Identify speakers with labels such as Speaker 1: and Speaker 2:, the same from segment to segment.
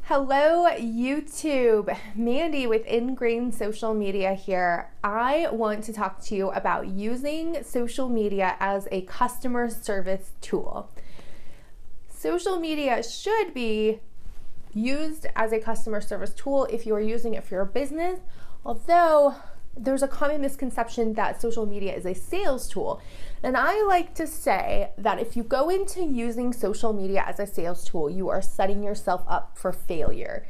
Speaker 1: Hello, YouTube. Mandy with Ingrain Social Media here. I want to talk to you about using social media as a customer service tool. Social media should be used as a customer service tool if you are using it for your business, although there's a common misconception that social media is a sales tool. And I like to say that if you go into using social media as a sales tool, you are setting yourself up for failure.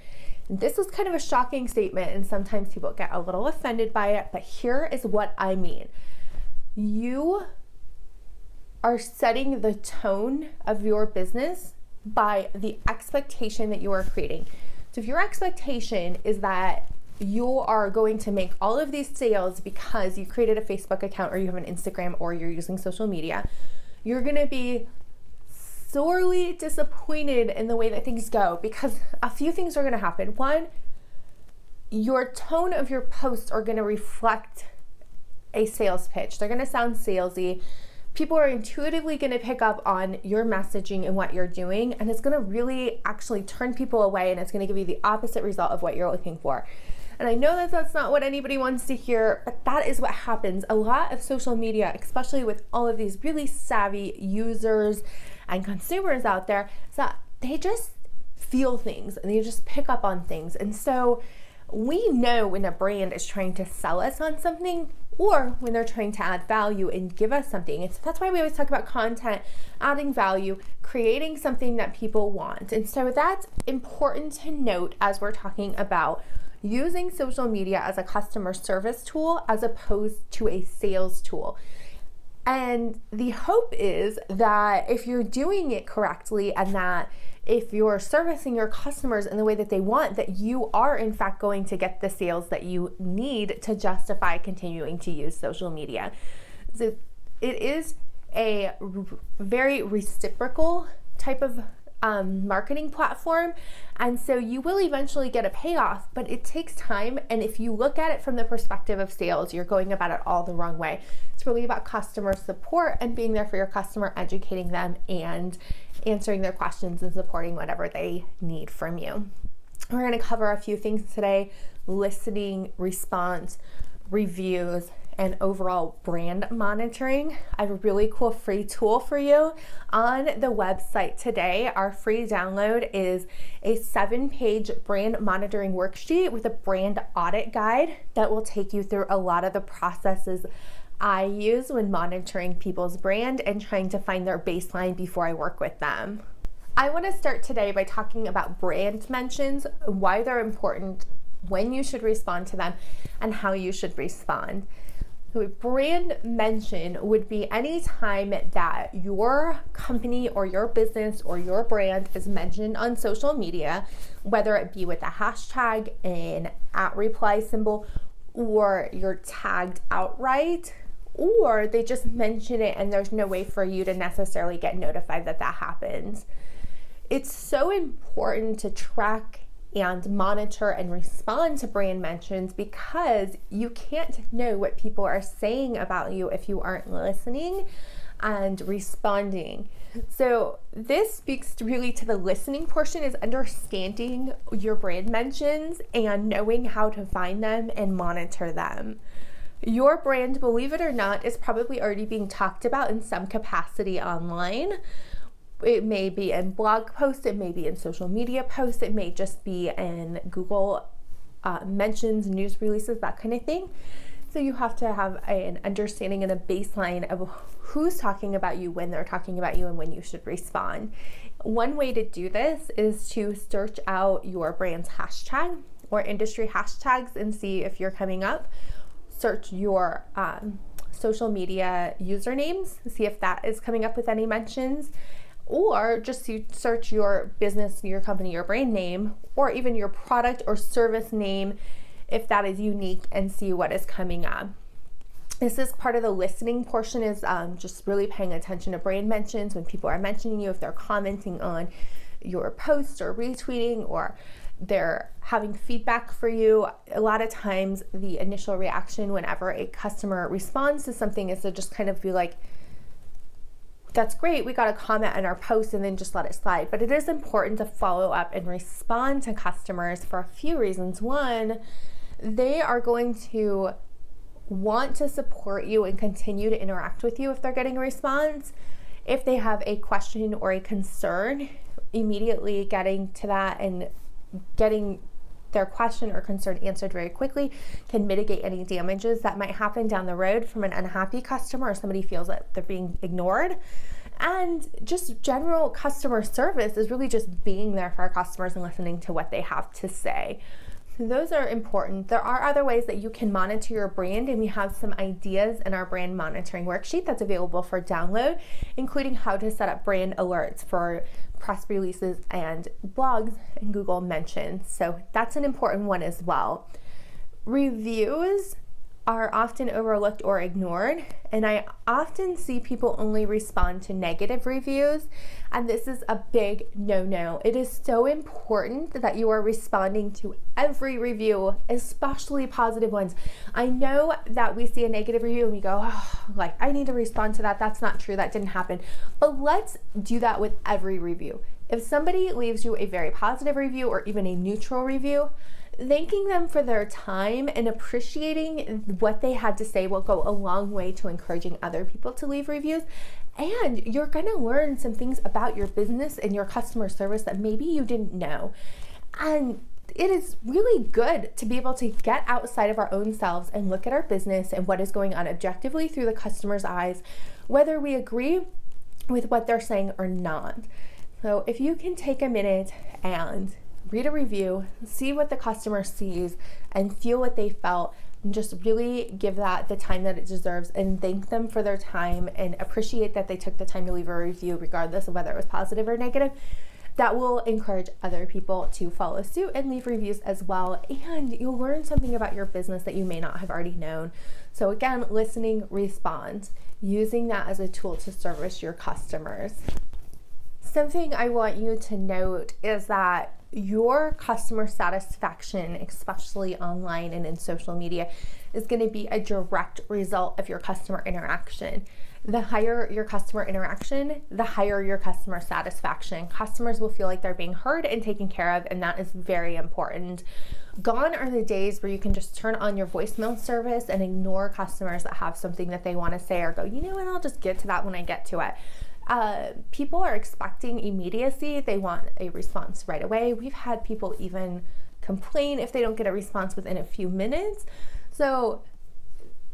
Speaker 1: And this was kind of a shocking statement, and sometimes people get a little offended by it, but here is what I mean. You are setting the tone of your business by the expectation that you are creating. So if your expectation is that you are going to make all of these sales because you created a Facebook account or you have an Instagram or you're using social media, you're going to be sorely disappointed in the way that things go, because a few things are going to happen. One, your tone of your posts are going to reflect a sales pitch. They're going to sound salesy. People are intuitively going to pick up on your messaging and what you're doing, and it's going to really actually turn people away, and it's going to give you the opposite result of what you're looking for. And I know that that's not what anybody wants to hear, but that is what happens. A lot of social media, especially with all of these really savvy users and consumers out there, is that they just feel things and they just pick up on things. And so we know when a brand is trying to sell us on something or when they're trying to add value and give us something. And so that's why we always talk about content, adding value, creating something that people want. And so that's important to note as we're talking about using social media as a customer service tool as opposed to a sales tool. And the hope is that if you're doing it correctly and that if you're servicing your customers in the way that they want, that you are in fact going to get the sales that you need to justify continuing to use social media. So it is a very reciprocal type of marketing platform, and so you will eventually get a payoff, but it takes time. And if you look at it from the perspective of sales, you're going about it all the wrong way. It's really about customer support and being there for your customer, educating them and answering their questions and supporting whatever they need from you. We're going to cover a few things today: listening, response, reviews, and overall brand monitoring. I have a really cool free tool for you on the website today. Our free download is a 7-page brand monitoring worksheet with a brand audit guide that will take you through a lot of the processes I use when monitoring people's brand and trying to find their baseline before I work with them. I want to start today by talking about brand mentions, why they're important, when you should respond to them, and how you should respond. So a brand mention would be any time that your company or your business or your brand is mentioned on social media, whether it be with a hashtag, an @reply symbol, or you're tagged outright, or they just mention it and there's no way for you to necessarily get notified that that happens. It's so important to track and monitor and respond to brand mentions, because you can't know what people are saying about you if you aren't listening and responding. So this speaks really to the listening portion, is understanding your brand mentions and knowing how to find them and monitor them. Your brand, believe it or not, is probably already being talked about in some capacity online. It may be in blog posts, it may be in social media posts, it may just be in Google mentions, news releases, that kind of thing. So you have to have an understanding and a baseline of who's talking about you, when they're talking about you, and when you should respond. One way to do this is to search out your brand's hashtag or industry hashtags and see if you're coming up. Search your social media usernames, see if that is coming up with any mentions. Or just you search your business, your company, your brand name, or even your product or service name if that is unique, and see what is coming up. This is part of the listening portion, is just really paying attention to brand mentions when people are mentioning you, if they're commenting on your post or retweeting, or they're having feedback for you. A lot of times the initial reaction whenever a customer responds to something is to just kind of be like, that's great. We got a comment on our post and then just let it slide. But it is important to follow up and respond to customers for a few reasons. One, they are going to want to support you and continue to interact with you if they're getting a response. If they have a question or a concern, immediately getting to that and getting their question or concern answered very quickly can mitigate any damages that might happen down the road from an unhappy customer or somebody feels that they're being ignored. And just general customer service is really just being there for our customers and listening to what they have to say. Those are important. There are other ways that you can monitor your brand, and we have some ideas in our brand monitoring worksheet that's available for download, including how to set up brand alerts for press releases and blogs and Google mentions. So that's an important one as well. Reviews are often overlooked or ignored, and I often see people only respond to negative reviews, and this is a big no-no. It is so important that you are responding to every review, especially positive ones. I know that we see a negative review and we go, oh, like, I need to respond to that. That's not true. That didn't happen. But let's do that with every review. If somebody leaves you a very positive review or even a neutral review, thanking them for their time and appreciating what they had to say will go a long way to encouraging other people to leave reviews. And you're going to learn some things about your business and your customer service that maybe you didn't know. And it is really good to be able to get outside of our own selves and look at our business and what is going on objectively through the customer's eyes, whether we agree with what they're saying or not. So if you can take a minute and read a review, see what the customer sees, and feel what they felt, and just really give that the time that it deserves and thank them for their time and appreciate that they took the time to leave a review regardless of whether it was positive or negative. That will encourage other people to follow suit and leave reviews as well, and you'll learn something about your business that you may not have already known. So again, listening, respond, using that as a tool to service your customers. Something I want you to note is that your customer satisfaction, especially online and in social media, is going to be a direct result of your customer interaction. The higher your customer interaction, the higher your customer satisfaction. Customers will feel like they're being heard and taken care of, and that is very important. Gone are the days where you can just turn on your voicemail service and ignore customers that have something that they want to say or go, you know what, I'll just get to that when I get to it. People are expecting immediacy. They want a response right away. We've had people even complain if they don't get a response within a few minutes. So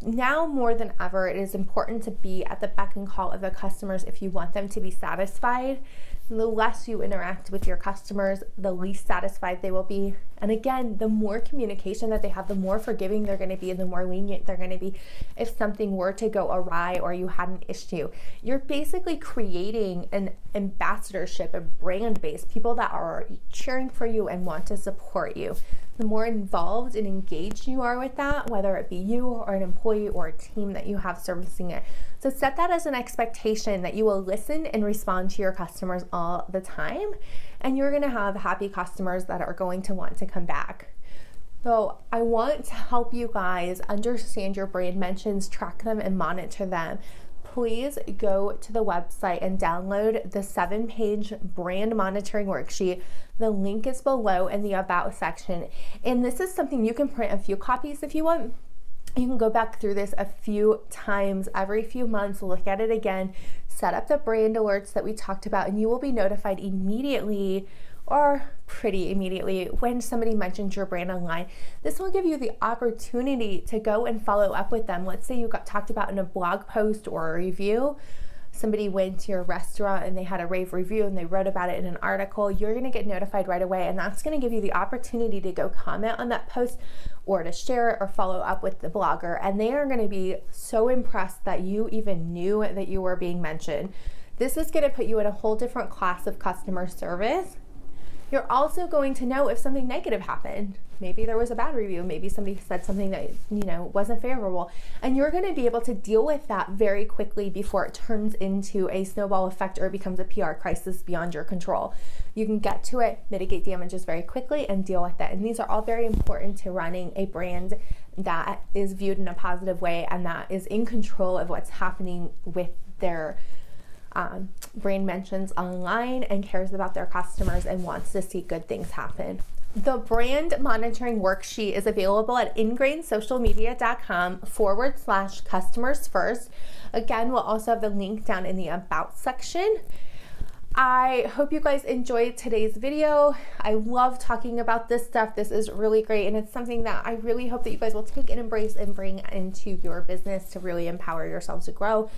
Speaker 1: now more than ever, it is important to be at the beck and call of the customers if you want them to be satisfied. The less you interact with your customers, the least satisfied they will be. And again, the more communication that they have, the more forgiving they're going to be and the more lenient they're going to be if something were to go awry or you had an issue. You're basically creating an ambassadorship, a brand base, people that are cheering for you and want to support you. The more involved and engaged you are with that, whether it be you or an employee or a team that you have servicing it. So set that as an expectation that you will listen and respond to your customers all the time, and you're going to have happy customers that are going to want to come back. So I want to help you guys understand your brand mentions, track them, and monitor them. Please go to the website and download the 7-page brand monitoring worksheet. The link is below in the About section. And this is something you can print a few copies if you want. You can go back through this a few times every few months, look at it again, set up the brand alerts that we talked about, and you will be notified immediately or pretty immediately when somebody mentions your brand online. This will give you the opportunity to go and follow up with them. Let's say you got talked about in a blog post or a review. Somebody went to your restaurant and they had a rave review and they wrote about it in an article. You're going to get notified right away, and that's going to give you the opportunity to go comment on that post or to share it or follow up with the blogger. And they are going to be so impressed that you even knew that you were being mentioned. This is going to put you in a whole different class of customer service. You're also going to know if something negative happened. Maybe there was a bad review. Maybe somebody said something that, wasn't favorable. And you're going to be able to deal with that very quickly before it turns into a snowball effect or becomes a PR crisis beyond your control. You can get to it, mitigate damages very quickly, and deal with it. And these are all very important to running a brand that is viewed in a positive way and that is in control of what's happening with their brand mentions online and cares about their customers and wants to see good things happen. The brand monitoring worksheet is available at ingrainsocialmedia.com/customers first. Again, we'll also have the link down in the about section. I hope you guys enjoyed today's video. I love talking about this stuff. This is really great, and it's something that I really hope that you guys will take and embrace and bring into your business to really empower yourselves to grow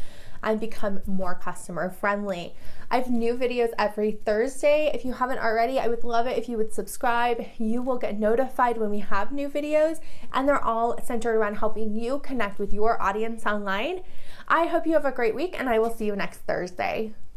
Speaker 1: and become more customer friendly. I have new videos every Thursday. If you haven't already, I would love it if you would subscribe. You will get notified when we have new videos, and they're all centered around helping you connect with your audience online. I hope you have a great week, and I will see you next Thursday.